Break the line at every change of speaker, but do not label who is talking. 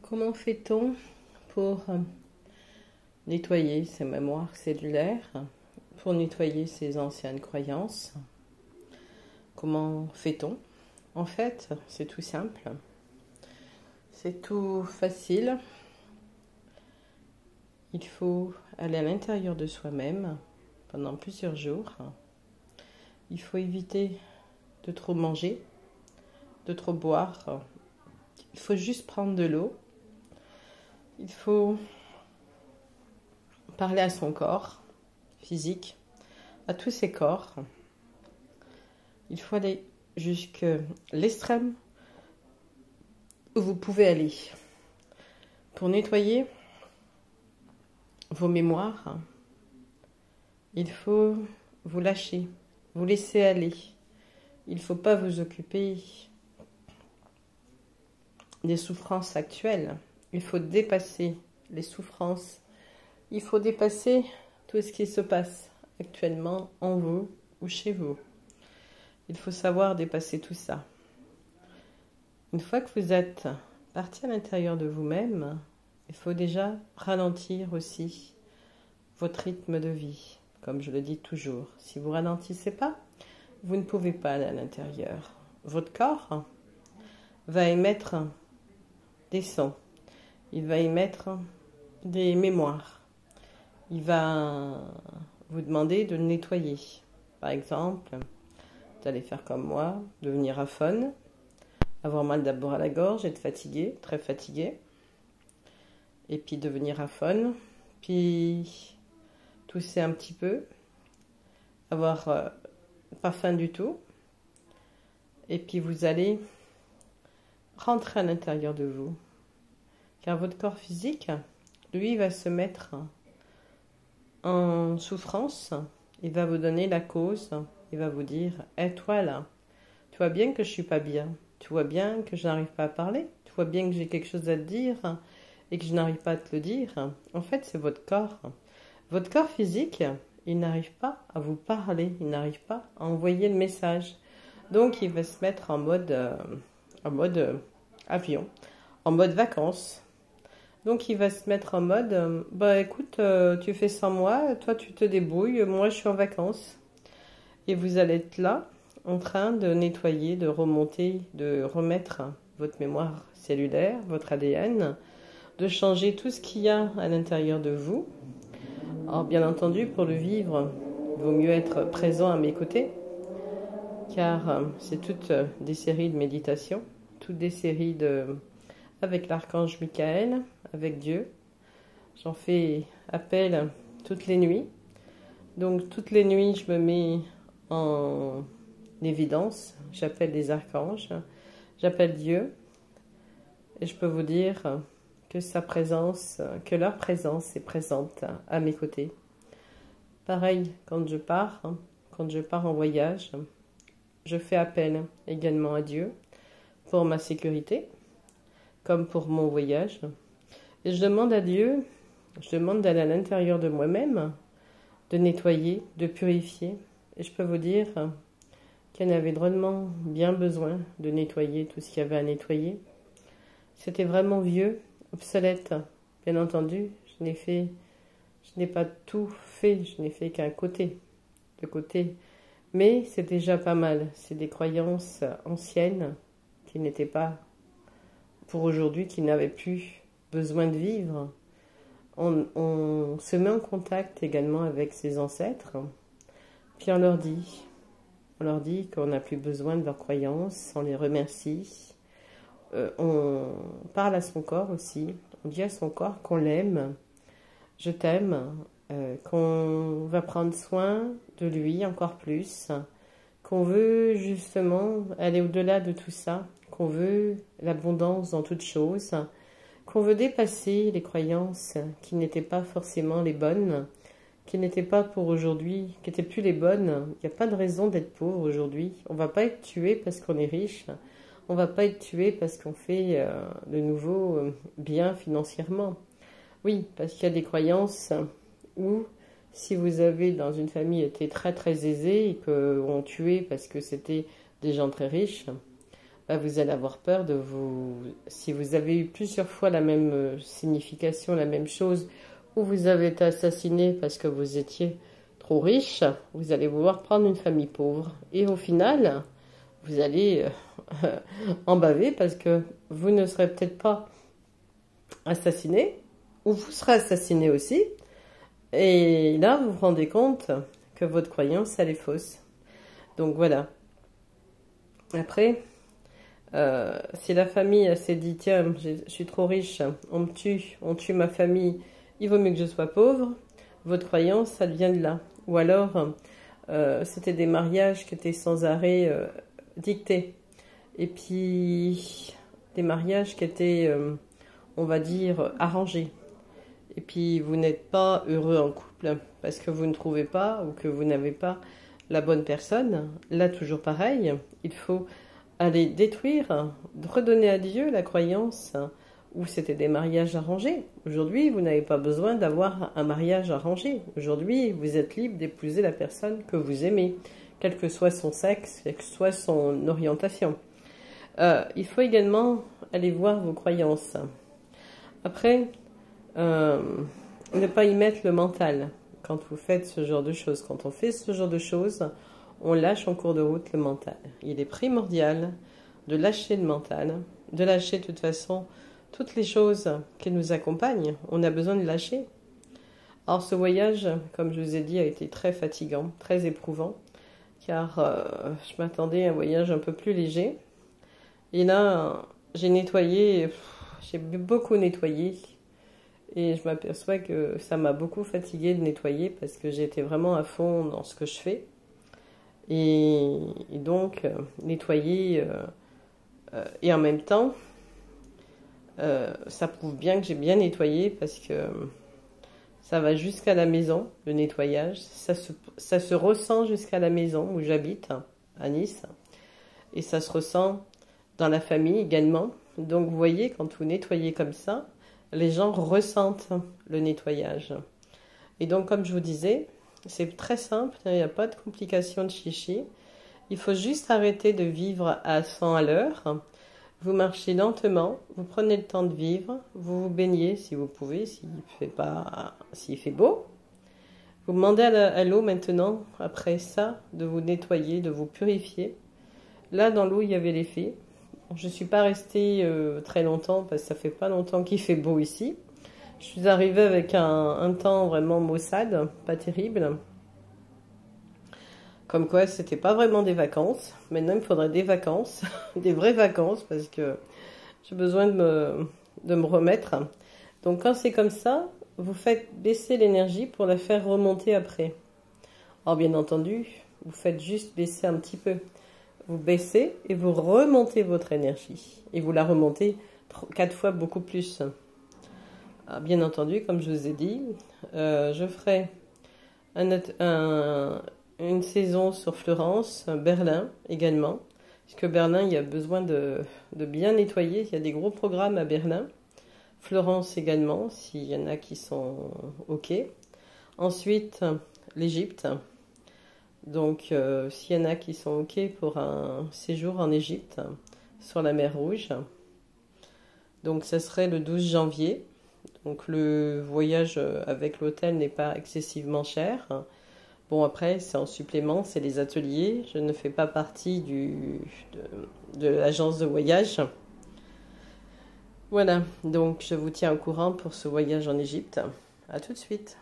Comment fait-on pour nettoyer ses mémoires cellulaires, pour nettoyer ses anciennes croyances? Comment fait-on? En fait, c'est tout simple, c'est tout facile. Il faut aller à l'intérieur de soi-même pendant plusieurs jours. Il faut éviter de trop manger, de trop boire. Il faut juste prendre de l'eau. Il faut parler à son corps physique, à tous ses corps. Il faut aller jusqu'à l'extrême où vous pouvez aller pour nettoyer vos mémoires. Il faut vous lâcher, vous laisser aller. Il ne faut pas vous occuper des souffrances actuelles. Il faut dépasser les souffrances. Il faut dépasser tout ce qui se passe actuellement en vous ou chez vous. Il faut savoir dépasser tout ça. Une fois que vous êtes parti à l'intérieur de vous-même, il faut déjà ralentir aussi votre rythme de vie. Comme je le dis toujours, si vous ralentissez pas, vous ne pouvez pas aller à l'intérieur. Votre corps va émettre des sons. Il va émettre des mémoires. Il va vous demander de le nettoyer. Par exemple, d'aller faire comme moi, devenir aphone, avoir mal d'abord à la gorge, être fatigué, très fatigué, et puis devenir aphone, puis tousser un petit peu, avoir pas faim du tout, et puis vous allez rentrer à l'intérieur de vous. Car votre corps physique, lui, va se mettre en souffrance. Il va vous donner la cause. Il va vous dire, hé, toi là, tu vois bien que je suis pas bien. Tu vois bien que je n'arrive pas à parler. Tu vois bien que j'ai quelque chose à te dire et que je n'arrive pas à te le dire. En fait, c'est votre corps. Votre corps physique, il n'arrive pas à vous parler. Il n'arrive pas à envoyer le message. Donc, il va se mettre en mode avion, en mode vacances. Donc, il va se mettre en mode, bah écoute, tu fais sans moi, toi tu te débrouilles, moi je suis en vacances. Et vous allez être là, en train de nettoyer, de remonter, de remettre votre mémoire cellulaire, votre ADN, de changer tout ce qu'il y a à l'intérieur de vous. Alors, bien entendu, pour le vivre, il vaut mieux être présent à mes côtés, car c'est toutes des séries de méditation, toutes des séries avec l'archange Michael, avec Dieu. J'en fais appel toutes les nuits. Donc toutes les nuits, je me mets en évidence. J'appelle les archanges, j'appelle Dieu. Et je peux vous dire que sa présence, que leur présence est présente à mes côtés. Pareil, quand je pars en voyage, je fais appel également à Dieu pour ma sécurité, comme pour mon voyage. Et je demande à Dieu, je demande d'aller à l'intérieur de moi-même, de nettoyer, de purifier. Et je peux vous dire qu'il y en avait drôlement bien besoin de nettoyer tout ce qu'il y avait à nettoyer. C'était vraiment vieux, obsolète. Bien entendu, je n'ai pas tout fait, je n'ai fait qu'un côté, de côté. Mais c'est déjà pas mal. C'est des croyances anciennes qui n'étaient pas pour aujourd'hui, qui n'avaient plus besoin de vivre. On se met en contact également avec ses ancêtres, puis on leur dit qu'on n'a plus besoin de leurs croyances, on les remercie. On parle à son corps aussi, on dit à son corps qu'on l'aime, je t'aime, qu'on va prendre soin de lui encore plus, qu'on veut justement aller au-delà de tout ça, qu'on veut l'abondance dans toutes choses, qu'on veut dépasser les croyances qui n'étaient pas forcément les bonnes, qui n'étaient pas pour aujourd'hui, qui n'étaient plus les bonnes. Il n'y a pas de raison d'être pauvre aujourd'hui. On ne va pas être tué parce qu'on est riche. On ne va pas être tué parce qu'on fait de nouveau bien financièrement. Oui, parce qu'il y a des croyances où si vous avez dans une famille été très très aisée et qu'on tuait parce que c'était des gens très riches, bah, vous allez avoir peur de vous... Si vous avez eu plusieurs fois la même signification, la même chose, ou vous avez été assassiné parce que vous étiez trop riche, vous allez vouloir prendre une famille pauvre. Et au final, vous allez en baver parce que vous ne serez peut-être pas assassiné, ou vous serez assassiné aussi. Et là, vous vous rendez compte que votre croyance, elle est fausse. Donc voilà. Après, si la famille s'est dit, tiens, je suis trop riche, on tue ma famille, il vaut mieux que je sois pauvre, votre croyance, ça vient de là. Ou alors, c'était des mariages qui étaient sans arrêt dictés. Et puis, des mariages qui étaient, on va dire, arrangés. Et puis, vous n'êtes pas heureux en couple parce que vous ne trouvez pas ou que vous n'avez pas la bonne personne. Là, toujours pareil, il faut aller détruire, redonner à Dieu la croyance où c'était des mariages arrangés. Aujourd'hui, vous n'avez pas besoin d'avoir un mariage arrangé. Aujourd'hui, vous êtes libre d'épouser la personne que vous aimez, quel que soit son sexe, quelle que soit son orientation. Il faut également aller voir vos croyances. Après, ne pas y mettre le mental quand vous faites ce genre de choses. Quand on fait ce genre de choses, on lâche en cours de route le mental. Il est primordial de lâcher le mental, de lâcher de toute façon toutes les choses qui nous accompagnent. On a besoin de lâcher. Alors ce voyage, comme je vous ai dit, a été très fatigant, très éprouvant, car je m'attendais à un voyage un peu plus léger. Et là, j'ai nettoyé, j'ai beaucoup nettoyé. Et je m'aperçois que ça m'a beaucoup fatiguée de nettoyer parce que j'étais vraiment à fond dans ce que je fais. Et donc, nettoyer et en même temps, ça prouve bien que j'ai bien nettoyé parce que ça va jusqu'à la maison, le nettoyage. Ça se ressent jusqu'à la maison où j'habite, à Nice. Et ça se ressent dans la famille également. Donc, vous voyez, quand vous nettoyez comme ça, les gens ressentent le nettoyage. Et donc, comme je vous disais, c'est très simple, il n'y a pas de complications de chichi. Il faut juste arrêter de vivre à 100 à l'heure. Vous marchez lentement, vous prenez le temps de vivre, vous vous baignez si vous pouvez, s'il fait beau. Vous demandez à l'eau maintenant, après ça, de vous nettoyer, de vous purifier. Là, dans l'eau, il y avait les fées. Je ne suis pas restée très longtemps parce que ça fait pas longtemps qu'il fait beau ici. Je suis arrivée avec un temps vraiment maussade, pas terrible. Comme quoi, c'était pas vraiment des vacances. Maintenant, il me faudrait des vacances, des vraies vacances, parce que j'ai besoin de me remettre. Donc, quand c'est comme ça, vous faites baisser l'énergie pour la faire remonter après. Alors, bien entendu, vous faites juste baisser un petit peu. Vous baissez et vous remontez votre énergie. Et vous la remontez 4 fois beaucoup plus. Alors, bien entendu, comme je vous ai dit, je ferai une saison sur Florence, Berlin également. Parce que Berlin, il y a besoin de bien nettoyer. Il y a des gros programmes à Berlin. Florence également, s'il y en a qui sont OK. Ensuite, l'Égypte. Donc, s'il y en a qui sont OK pour un séjour en Égypte, sur la mer Rouge. Donc, ça serait le 12 janvier. Donc, le voyage avec l'hôtel n'est pas excessivement cher. Bon, après, c'est en supplément, c'est les ateliers. Je ne fais pas partie de l'agence de voyage. Voilà, donc je vous tiens au courant pour ce voyage en Égypte. À tout de suite.